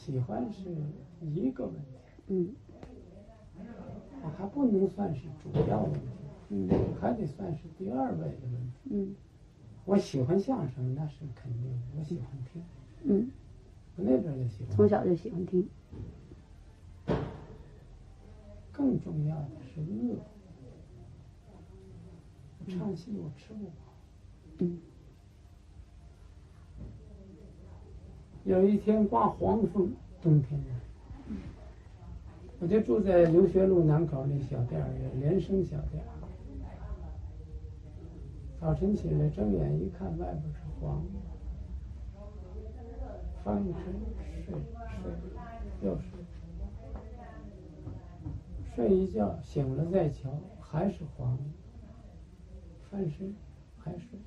喜欢是一个问题，嗯还不能算是主要问题，嗯还得算是第二位的问题。嗯我喜欢相声，那是肯定的，我喜欢听，嗯，我那边就喜欢。从小就喜欢听。更重要的是饿，我唱戏我吃不饱。嗯有一天刮黄风，冬天的，我就住在留学路南口那小店儿，连生小店儿。早晨起来睁眼一看，外边是黄的，翻一身睡又睡，睡一觉醒了再瞧，还是黄的，翻身还睡，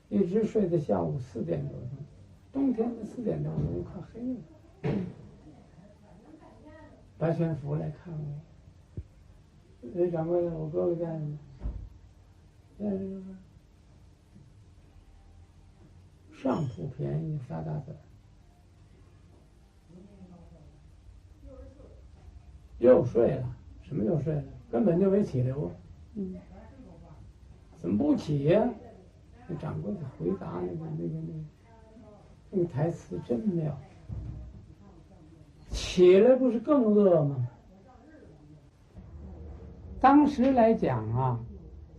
一直睡到下午4点多钟。冬天的4点多钟快黑了。白全福来看我，掌柜的，我哥哥在呢。上铺便宜仨大字，又睡了。什么又睡了？根本就没起来过。怎么不起呀？那掌柜的回答那个台词真妙。起来不是更饿吗？当时来讲啊，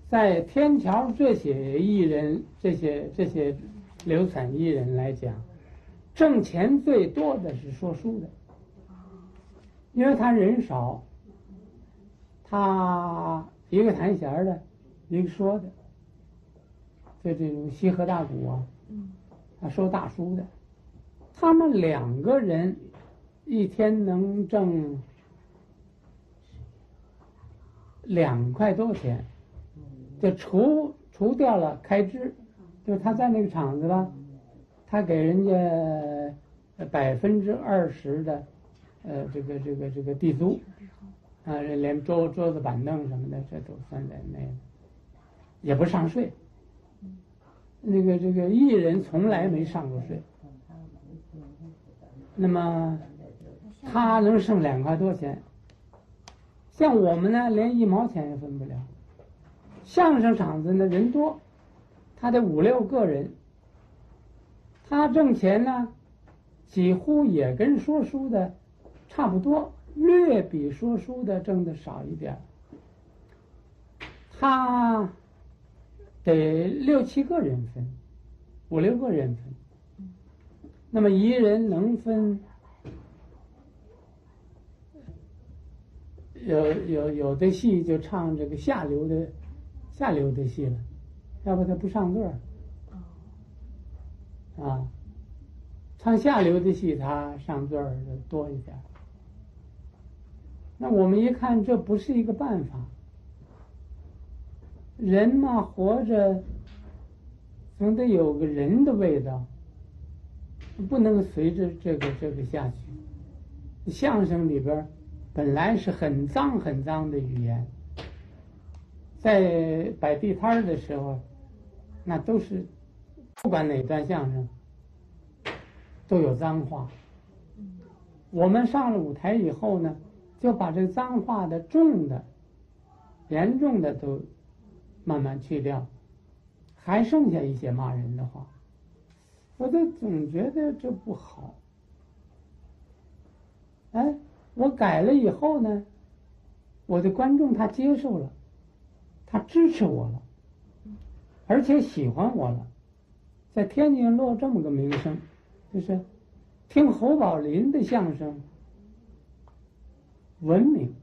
在天桥这些艺人，这些流产艺人来讲，挣钱最多的是说书的，因为他人少，他一个弹弦的，一个说的，就这种西河大鼓啊，他说大书的，他们2个人一天能挣2块多钱，就除掉了开支，就是他在那个厂子吧，他给人家20%的这个地租，啊，连桌子板凳什么的，这都算在内了，也不上税。这个艺人从来没上过税，那么他能剩2块多钱。像我们呢，连1毛钱也分不了。相声场子呢人多，他得5、6个人，他挣钱呢，几乎也跟说书的差不多，略比说书的挣的少一点。他得6、7个人分，5、6个人分。那么一人能分有的戏就唱这个下流的戏了，要不他不上座啊，唱下流的戏他上座的多一点。那我们一看这不是一个办法，人嘛活着总得有个人的味道，不能随着这个下去。相声里边本来是很脏的语言，在摆地摊的时候，那都是不管哪段相声都有脏话。我们上了舞台以后呢，就把这个脏话的重的、严重的都慢慢去掉，还剩下一些骂人的话。我就总觉得这不好。哎，我改了以后呢，我的观众他接受了，他支持我了，而且喜欢我了，在天津落这么个名声，就是听侯宝林的相声闻名。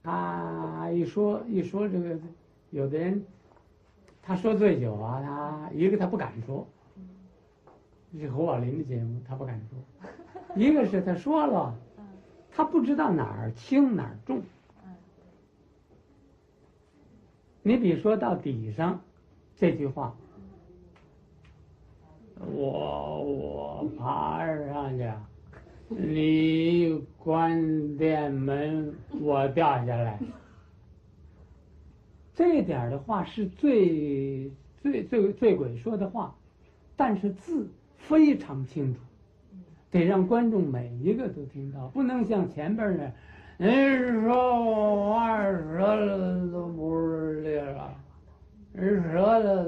他一说这个，有的人他说醉酒啊，他不敢说，这侯宝林的节目他不敢说，一个是他说了，他不知道哪儿轻哪儿重。你比如说到底上这句话，我爬上去，你关店门，我掉下来。这一点的话是最鬼说的话，但是字非常清楚，得让观众每一个都听到，不能像前边呢，人说我玩舌了都不是这了，人舌了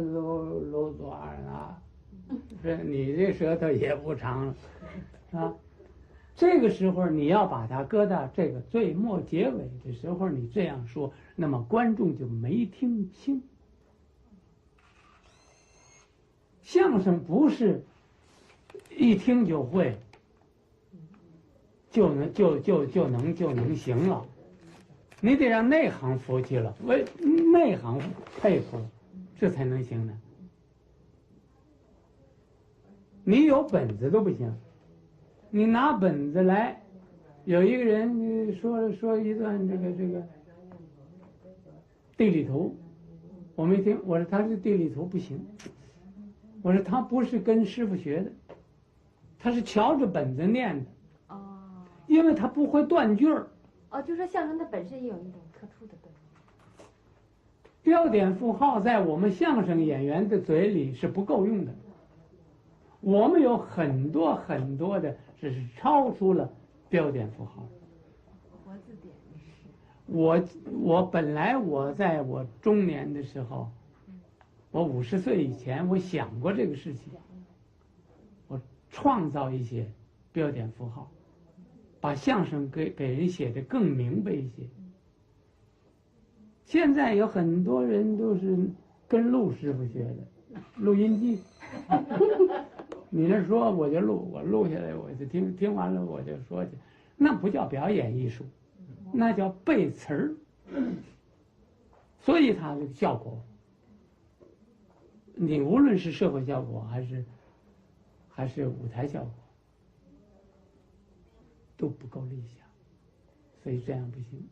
都短了，这你这舌头也不长了，啊。这个时候你要把它搁到这个最末结尾的时候，你这样说，那么观众就没听清。相声不是一听就会，就能行了，你得让内行服气了，为内行佩服了，这才能行呢。你有本子都不行。你拿本子来，有一个人说一段这个地理图，我没听，我说他这地理图不行，我说他不是跟师傅学的，他是瞧着本子念的，哦，因为他不会断句儿。哦，就说相声它本身也有一种特殊的断句。标点符号在我们相声演员的嘴里是不够用的，我们有很多很多的。这是超出了标点符号。活字典。我本来我在我中年的时候，我50岁以前，我想过这个事情，我创造一些标点符号，把相声给人写得更明白一些。现在有很多人都是跟陆师傅学的，录音机。你那说我就录，我录下来我就听完了我就说去，那不叫表演艺术，那叫背词儿。所以它的效果，你无论是社会效果还是舞台效果，都不够理想，所以这样不行。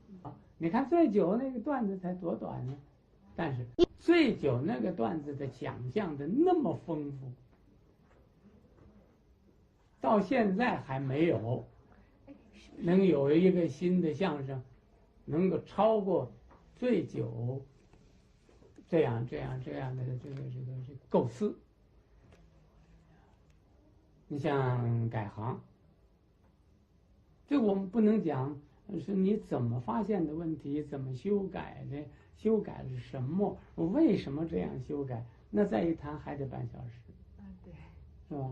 你看醉酒那个段子才多短呢，但是醉酒那个段子的想象的那么丰富。到现在还没有能有一个新的相声能够超过醉酒这样的这个构思。你像改行，这我们不能讲是你怎么发现的问题，怎么修改的，修改了什么，为什么这样修改，那再一谈还得半小时。对，是吧？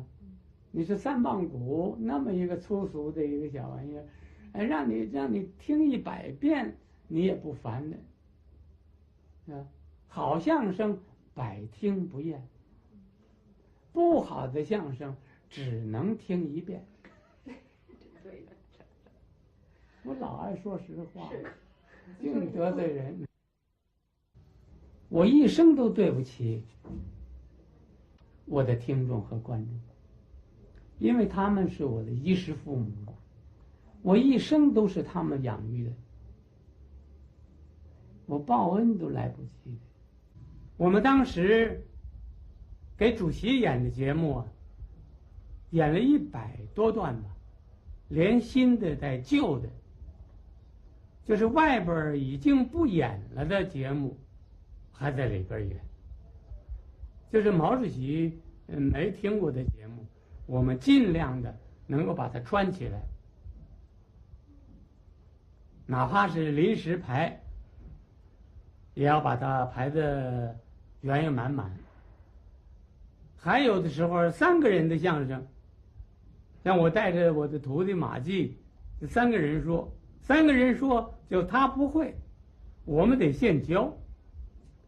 你是3磅鼓那么一个粗俗的一个小玩意儿，让你听100遍你也不烦的，啊，好相声百听不厌，不好的相声只能听1遍。对的。我老爱说实话，净得罪人。我一生都对不起我的听众和观众。因为他们是我的衣食父母，我一生都是他们养育的，我报恩都来不及的。我们当时给主席演的节目啊，演了100多段吧，连新的带旧的，就是外边已经不演了的节目，还在里边演，就是毛主席没听过的节目。我们尽量的能够把它穿起来，哪怕是临时排，也要把它排得圆圆满满。还有的时候3个人的相声，像我带着我的徒弟马季，3个人说就他不会，我们得现教，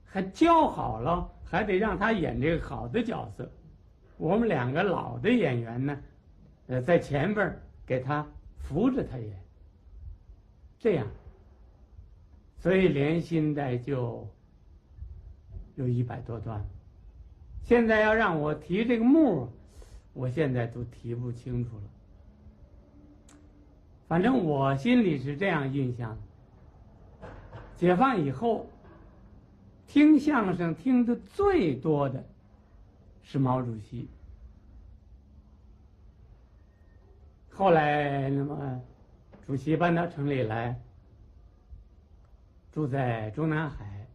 还教好了，还得让他演这个好的角色。我们2个老的演员呢，在前边给他扶着他演，这样，所以连新带旧有100多段。现在要让我提这个目，我现在都提不清楚了。反正我心里是这样印象的：解放以后，听相声听得最多的是毛主席。后来那么主席搬到城里来，住在中南海，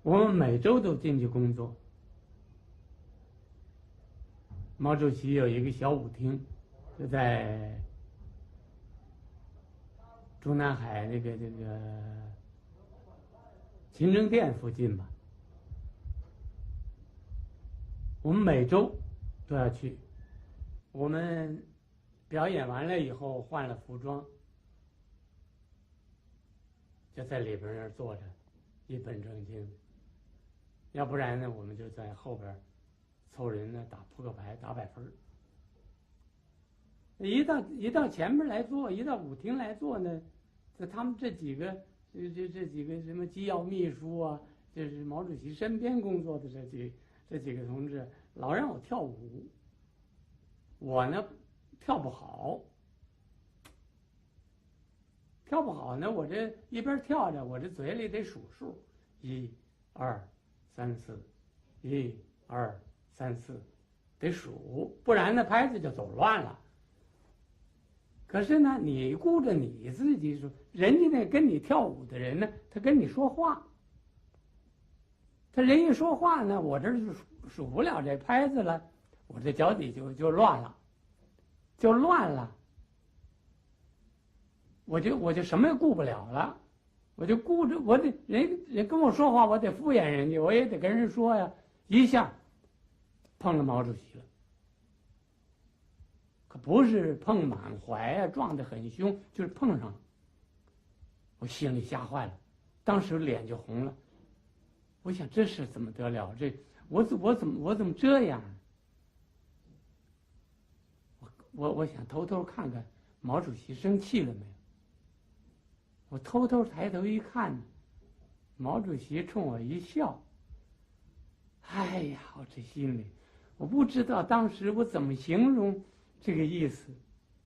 我们每周都进去工作。毛主席有一个小舞厅，就在中南海这个勤政殿附近吧。我们每周都要去。我们表演完了以后换了服装，就在里边那儿坐着，一本正经。要不然呢，我们就在后边凑人呢打扑克牌、打百分。一到前面来做，一到舞厅来做呢，就他们这几个什么机要秘书啊，就是毛主席身边工作的这几个同志，老让我跳舞。我呢跳不好呢，我这一边跳着，我这嘴里得数数，1、2、3、4，1、2、3、4，得数，不然呢拍子就走乱了。可是呢，你顾着你自己说，人家那跟你跳舞的人呢，他跟你说话，他人一说话呢，我这就数不了这拍子了。我这脚底就乱了，我就什么也顾不了了，我就顾着我得人跟我说话，我得敷衍人家，我也得跟人说呀。一下碰了毛主席了，可不是碰满怀啊，撞得很凶，就是碰上了。我心里吓坏了，当时脸就红了。我想这是怎么得了？这我怎么这样？我想偷偷看看毛主席生气了没有。我偷偷抬头一看，毛主席冲我一笑。哎呀，我这心里，我不知道当时我怎么形容这个意思。